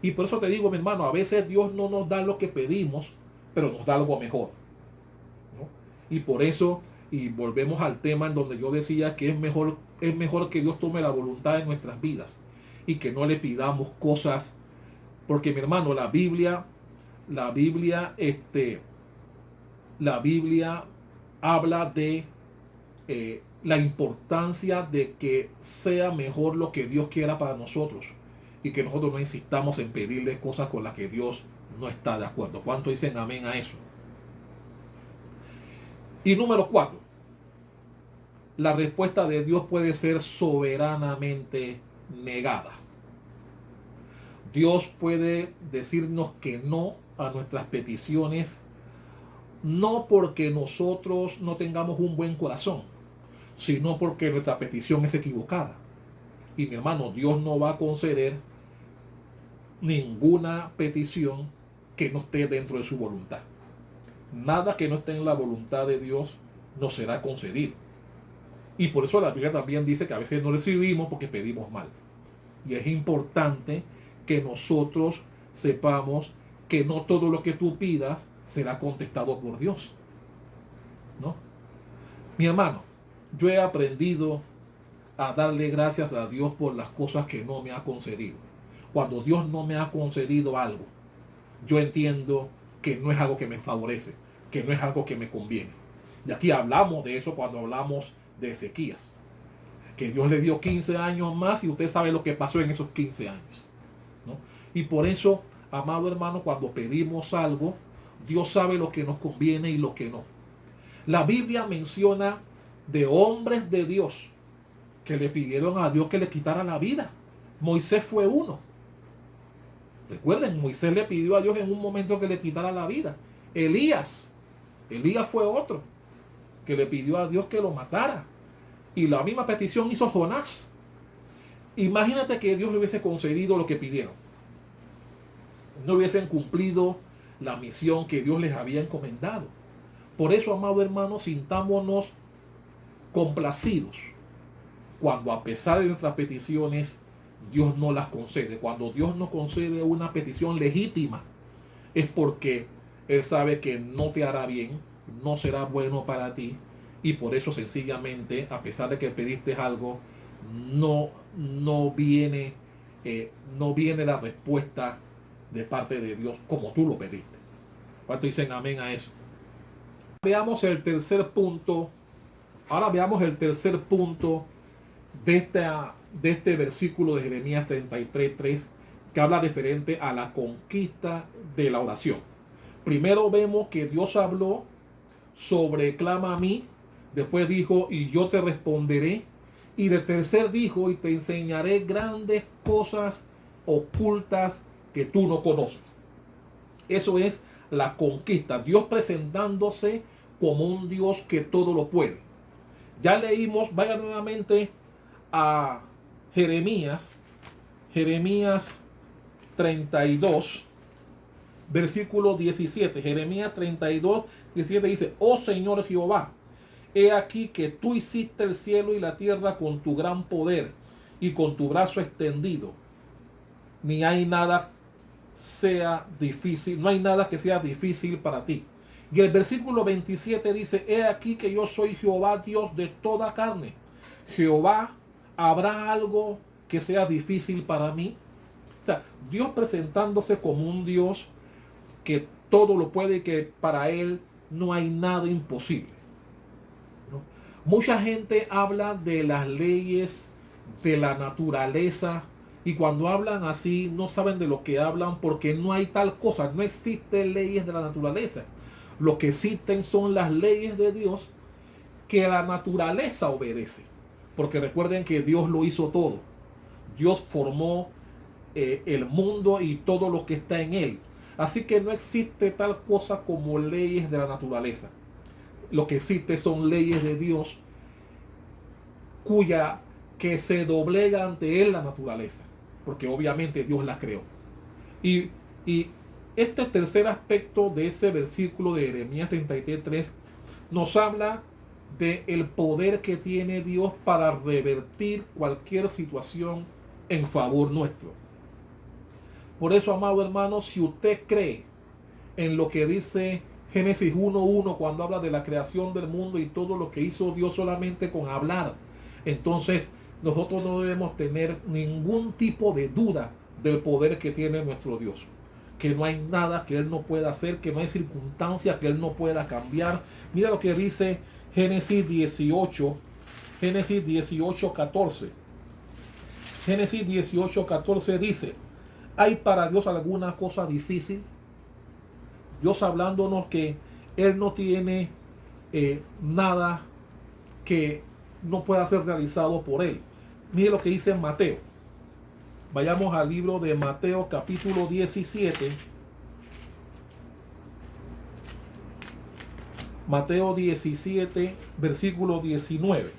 S1: Y por eso te digo, mi hermano, a veces Dios no nos da lo que pedimos, pero nos da algo mejor, ¿no? Y por eso, y volvemos al tema en donde yo decía que es mejor que Dios tome la voluntad en nuestras vidas y que no le pidamos cosas, porque mi hermano, la Biblia habla de la importancia de que sea mejor lo que Dios quiera para nosotros y que nosotros no insistamos en pedirle cosas con las que Dios no está de acuerdo. ¿Cuánto dicen amén a eso? Y número 4, la respuesta de Dios puede ser soberanamente negada. Dios puede decirnos que no a nuestras peticiones, no porque nosotros no tengamos un buen corazón, sino porque nuestra petición es equivocada. Y mi hermano, Dios no va a conceder ninguna petición que no esté dentro de su voluntad. Nada que no esté en la voluntad de Dios nos será concedido. Y por eso la Biblia también dice que a veces no recibimos porque pedimos mal. Y es importante que nosotros sepamos que no todo lo que tú pidas será contestado por Dios, ¿no? Mi hermano, yo he aprendido a darle gracias a Dios por las cosas que no me ha concedido. Cuando Dios no me ha concedido algo, yo entiendo que no es algo que me favorece, que no es algo que me conviene. Y aquí hablamos de eso cuando hablamos de Ezequías, que Dios le dio 15 años más y usted sabe lo que pasó en esos 15 años, ¿no? Y por eso, amado hermano, cuando pedimos algo, Dios sabe lo que nos conviene y lo que no. La Biblia menciona de hombres de Dios que le pidieron a Dios que le quitara la vida. Moisés fue uno. Recuerden, Moisés le pidió a Dios en un momento que le quitara la vida. Elías fue otro que le pidió a Dios que lo matara. Y la misma petición hizo Jonás. Imagínate que Dios le hubiese concedido lo que pidieron. No hubiesen cumplido la misión que Dios les había encomendado. Por eso, amado hermano, sintámonos complacidos cuando, a pesar de nuestras peticiones, Dios no las concede. Cuando Dios nos concede una petición legítima, es porque Él sabe que no te hará bien, no será bueno para ti, y por eso sencillamente, a pesar de que pediste algo, no viene la respuesta de parte de Dios como tú lo pediste. ¿Cuánto dicen amén a eso? Veamos el tercer punto. Ahora veamos el tercer punto de este versículo de Jeremías 33:3, que habla referente a la conquista de la oración. Primero vemos que Dios habló sobre clama a mí, después dijo y yo te responderé, y de tercer dijo y te enseñaré grandes cosas ocultas que tú no conoces. Eso es la conquista, Dios presentándose como un Dios que todo lo puede. Ya leímos, vaya nuevamente a Jeremías 32, versículo 17. Jeremías 32, 17 dice: oh Señor Jehová, he aquí que tú hiciste el cielo y la tierra con tu gran poder y con tu brazo extendido. Ni hay nada sea difícil, no hay nada que sea difícil para ti. Y el versículo 27 dice: he aquí que yo soy Jehová, Dios de toda carne. Jehová, ¿habrá algo que sea difícil para mí? O sea, Dios presentándose como un Dios que todo lo puede y que para Él no hay nada imposible, ¿no? Mucha gente habla de las leyes de la naturaleza, y cuando hablan así no saben de lo que hablan, porque no hay tal cosa, no existen leyes de la naturaleza. Lo que existen son las leyes de Dios que la naturaleza obedece. Porque recuerden que Dios lo hizo todo. Dios formó el mundo y todo lo que está en él. Así que no existe tal cosa como leyes de la naturaleza. Lo que existe son leyes de Dios que se doblega ante él la naturaleza. Porque obviamente Dios la creó. Y este tercer aspecto de ese versículo de Jeremías 33:3 nos habla del poder que tiene Dios para revertir cualquier situación en favor nuestro. Por eso, amado hermano, si usted cree en lo que dice Génesis 1:1 cuando habla de la creación del mundo y todo lo que hizo Dios solamente con hablar, entonces nosotros no debemos tener ningún tipo de duda del poder que tiene nuestro Dios. Que no hay nada que Él no pueda hacer, que no hay circunstancia que Él no pueda cambiar. Mira lo que dice Génesis 18, Génesis 18:14. Génesis 18:14 dice: ¿hay para Dios alguna cosa difícil? Dios hablándonos que Él no tiene nada que no pueda ser realizado por Él. Mire lo que dice en Mateo. Vayamos al libro de Mateo capítulo 17. Mateo 17, versículo 19.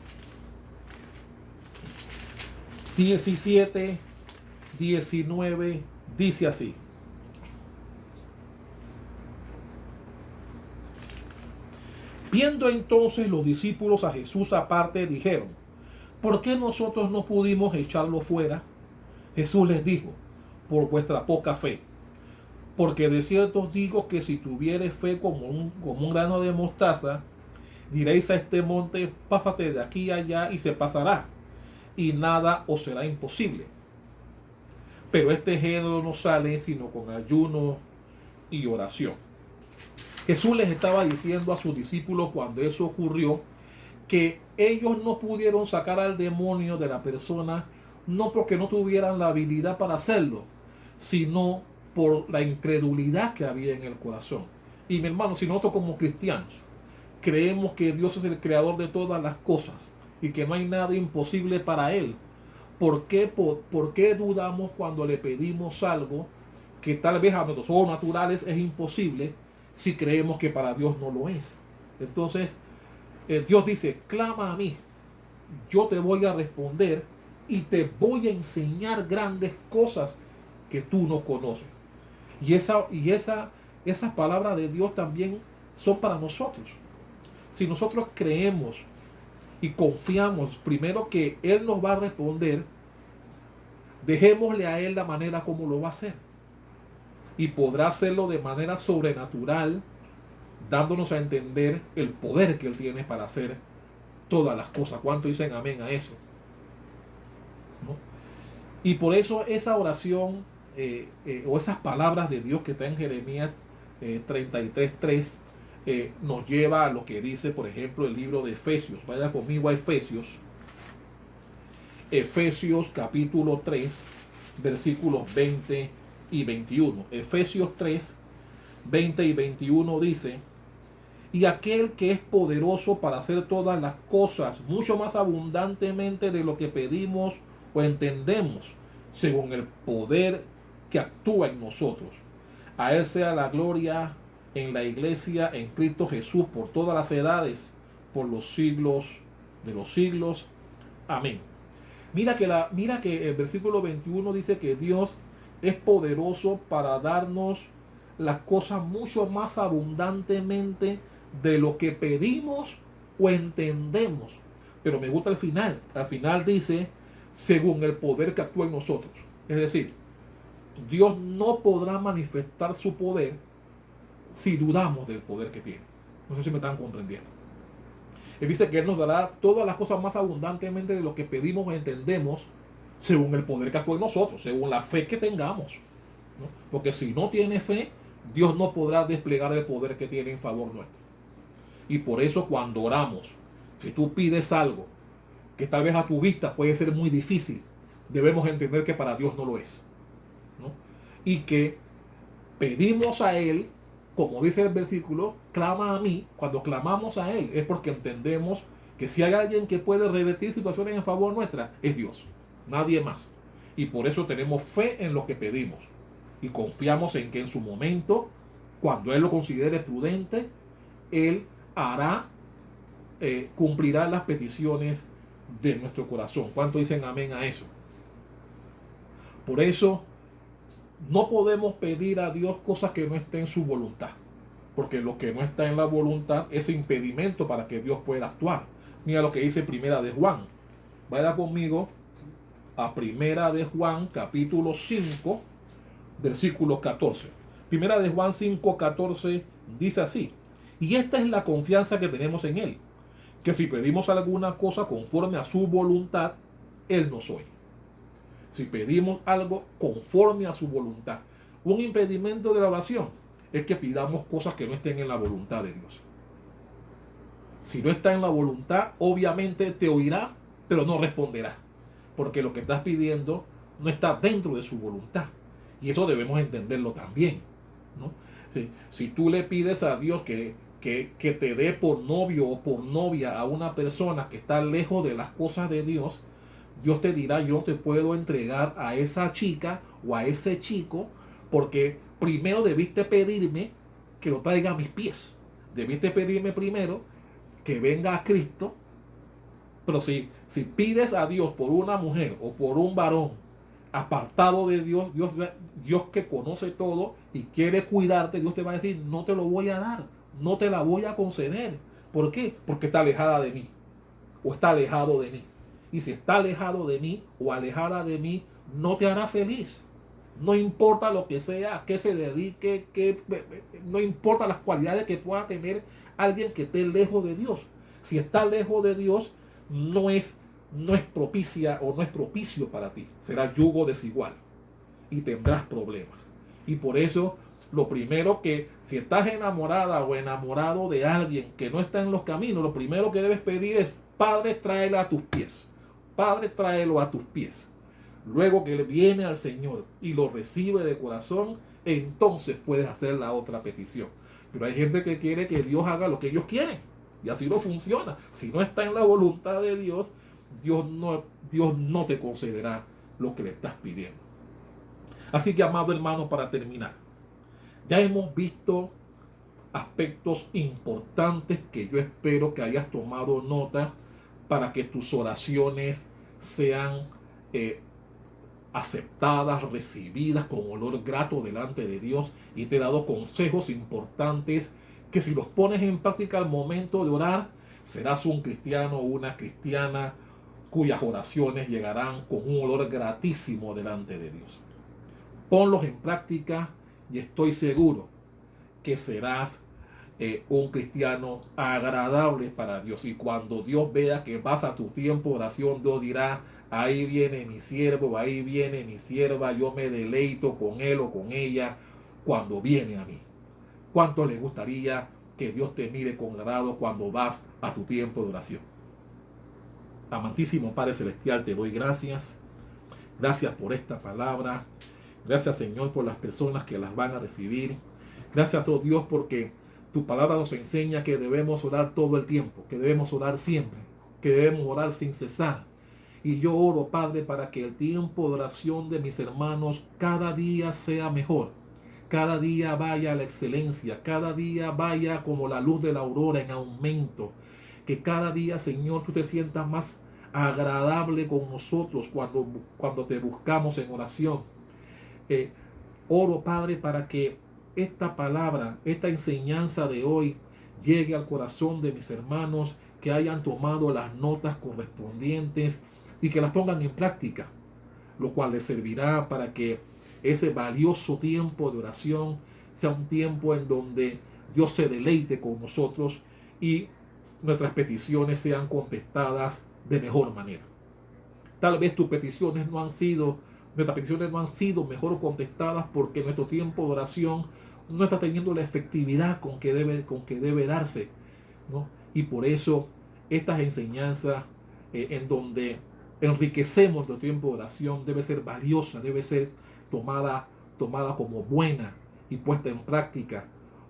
S1: 17, 19 dice así: viendo entonces los discípulos a Jesús aparte, dijeron: ¿por qué nosotros no pudimos echarlo fuera? Jesús les dijo: por vuestra poca fe. Porque de cierto os digo que si tuviereis fe como un grano de mostaza, diréis a este monte: pásate de aquí a allá, y se pasará, y nada os será imposible. Pero este género no sale sino con ayuno y oración. Jesús les estaba diciendo a sus discípulos cuando eso ocurrió que ellos no pudieron sacar al demonio de la persona, no porque no tuvieran la habilidad para hacerlo, sino por la incredulidad que había en el corazón. Y mi hermano, si nosotros como cristianos creemos que Dios es el creador de todas las cosas y que no hay nada imposible para Él, ¿por qué dudamos cuando le pedimos algo que tal vez a nuestros ojos naturales es imposible, si creemos que para Dios no lo es? Entonces, Dios dice: clama a mí yo te voy a responder y te voy a enseñar grandes cosas que tú no conoces. Esas palabras de Dios también son para nosotros. Si nosotros creemos y confiamos primero que Él nos va a responder, dejémosle a Él la manera como lo va a hacer. Y podrá hacerlo de manera sobrenatural, dándonos a entender el poder que Él tiene para hacer todas las cosas. ¿Cuánto dicen amén a eso? ¿No? Y por eso esa oración o esas palabras de Dios que está en Jeremías 33:3 nos lleva a lo que dice, por ejemplo, el libro de Efesios. Vaya conmigo a Efesios. Efesios capítulo 3, versículos 20 y 21. Efesios 3, 20 y 21 dice: y aquel que es poderoso para hacer todas las cosas mucho más abundantemente de lo que pedimos o entendemos, según el poder que actúa en nosotros. A Él sea la gloria en la iglesia, en Cristo Jesús, por todas las edades, por los siglos de los siglos. Amén. Mira que el versículo 21 dice que Dios es poderoso para darnos las cosas mucho más abundantemente de lo que pedimos o entendemos. Pero me gusta el final. Al final dice, según el poder que actúa en nosotros. Es decir, Dios no podrá manifestar su poder si dudamos del poder que tiene. No sé si me están comprendiendo. Él dice que Él nos dará todas las cosas más abundantemente de lo que pedimos o entendemos, según el poder que actúa en nosotros, según la fe que tengamos, ¿no? Porque si no tiene fe, Dios no podrá desplegar el poder que tiene en favor nuestro. Y por eso cuando oramos, si tú pides algo que tal vez a tu vista puede ser muy difícil, debemos entender que para Dios no lo es, ¿no? Y que pedimos a Él, como dice el versículo, clama a mí. Cuando clamamos a Él es porque entendemos que si hay alguien que puede revertir situaciones en favor nuestra, es Dios, nadie más. Y por eso tenemos fe en lo que pedimos y confiamos en que en su momento, cuando Él lo considere prudente, Él hará, cumplirá las peticiones de nuestro corazón. ¿Cuánto dicen amén a eso? Por eso no podemos pedir a Dios cosas que no estén en su voluntad, porque lo que no está en la voluntad es impedimento para que Dios pueda actuar. Mira lo que dice Primera de Juan. Vaya conmigo a Primera de Juan capítulo 5 versículo 14. Primera de Juan 5:14 dice así: y esta es la confianza que tenemos en Él, que si pedimos alguna cosa conforme a su voluntad, Él nos oye. Si pedimos algo conforme a su voluntad. Un impedimento de la oración es que pidamos cosas que no estén en la voluntad de Dios. Si no está en la voluntad, obviamente te oirá, pero no responderá, porque lo que estás pidiendo no está dentro de su voluntad. Y eso debemos entenderlo también, ¿no? Si tú le pides a Dios que te dé por novio o por novia a una persona que está lejos de las cosas de Dios, Dios te dirá: yo te puedo entregar a esa chica o a ese chico porque primero debiste pedirme que lo traiga a mis pies. Debiste pedirme primero que venga a Cristo. Pero si pides a Dios por una mujer o por un varón apartado de Dios, Dios que conoce todo y quiere cuidarte, Dios te va a decir: no te lo voy a dar, no te la voy a conceder. ¿Por qué? Porque está alejada de mí o está alejado de mí. Y si está alejado de mí o alejada de mí, no te hará feliz. No importa lo que sea, a qué se dedique, no importa las cualidades que pueda tener alguien que esté lejos de Dios. Si está lejos de Dios, no es propicia o no es propicio para ti. Será yugo desigual y tendrás problemas. Y por eso, lo primero que, si estás enamorada o enamorado de alguien que no está en los caminos, lo primero que debes pedir es: Padre, tráela a tus pies. Padre, tráelo a tus pies. Luego que él viene al Señor y lo recibe de corazón, entonces puedes hacer la otra petición. Pero hay gente que quiere que Dios haga lo que ellos quieren. Y así no funciona. Si no está en la voluntad de Dios, Dios no te concederá lo que le estás pidiendo. Así que, amado hermano, para terminar, ya hemos visto aspectos importantes que yo espero que hayas tomado nota para que tus oraciones sean aceptadas, recibidas con olor grato delante de Dios, y te he dado consejos importantes que si los pones en práctica al momento de orar, serás un cristiano o una cristiana cuyas oraciones llegarán con un olor gratísimo delante de Dios. Ponlos en práctica y estoy seguro que serás un cristiano agradable para Dios. Y cuando Dios vea que vas a tu tiempo de oración, Dios dirá: ahí viene mi siervo, ahí viene mi sierva, yo me deleito con él o con ella cuando viene a mí. ¿Cuánto le gustaría que Dios te mire con agrado cuando vas a tu tiempo de oración? Amantísimo Padre Celestial, te doy gracias. Gracias por esta palabra. Gracias, Señor, por las personas que las van a recibir. Gracias, oh Dios, porque tu palabra nos enseña que debemos orar todo el tiempo, que debemos orar siempre, que debemos orar sin cesar. Y yo oro, Padre, para que el tiempo de oración de mis hermanos cada día sea mejor. Cada día vaya a la excelencia, cada día vaya como la luz de la aurora en aumento. Que cada día, Señor, tú te sientas más agradable con nosotros cuando te buscamos en oración. Oro, Padre, para que esta palabra, esta enseñanza de hoy llegue al corazón de mis hermanos, que hayan tomado las notas correspondientes y que las pongan en práctica, lo cual les servirá para que ese valioso tiempo de oración sea un tiempo en donde Dios se deleite con nosotros y nuestras peticiones sean contestadas de mejor manera. Tal vez tus peticiones no han sido, nuestras peticiones no han sido mejor contestadas porque nuestro tiempo de oración no está teniendo la efectividad con que debe darse, ¿no? Y por eso estas enseñanzas en donde enriquecemos nuestro tiempo de oración debe ser valiosa, debe ser tomada como buena y puesta en práctica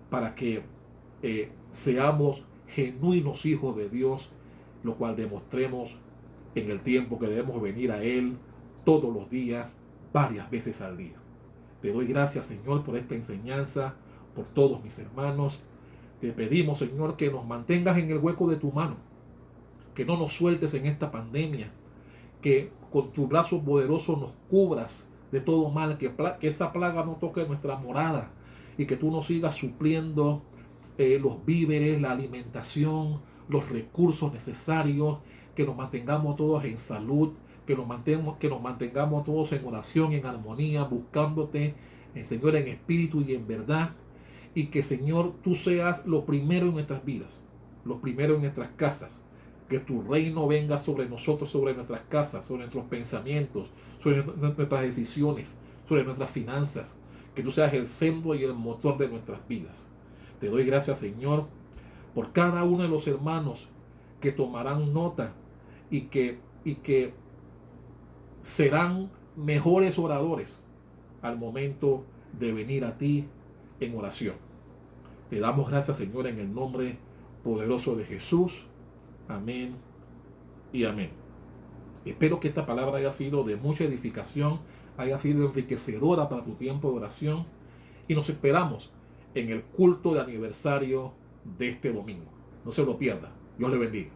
S1: para que seamos genuinos hijos de Dios, lo cual demostremos en el tiempo que debemos venir a Él todos los días, varias veces al día. Te doy gracias, Señor, por esta enseñanza, por todos mis hermanos. Te pedimos, Señor, que nos mantengas en el hueco de tu mano, que no nos sueltes en esta pandemia, que con tu brazo poderoso nos cubras de todo mal, que esa plaga no toque nuestra morada y que tú nos sigas supliendo los víveres, la alimentación, los recursos necesarios, que nos mantengamos todos en salud, que nos mantengamos todos en oración, en armonía, buscándote, Señor, en espíritu y en verdad, y que, Señor, tú seas lo primero en nuestras vidas, lo primero en nuestras casas, que tu reino venga sobre nosotros, sobre nuestras casas, sobre nuestros pensamientos, sobre nuestras decisiones, sobre nuestras finanzas, que tú seas el centro y el motor de nuestras vidas. Te doy gracias, Señor, por cada uno de los hermanos que tomarán nota y que serán mejores oradores al momento de venir a ti en oración. Te damos gracias, Señor, en el nombre poderoso de Jesús. Amén y amén. Espero que esta palabra haya sido de mucha edificación, haya sido enriquecedora para tu tiempo de oración, y nos esperamos en el culto de aniversario de este domingo. No se lo pierda. Dios le bendiga.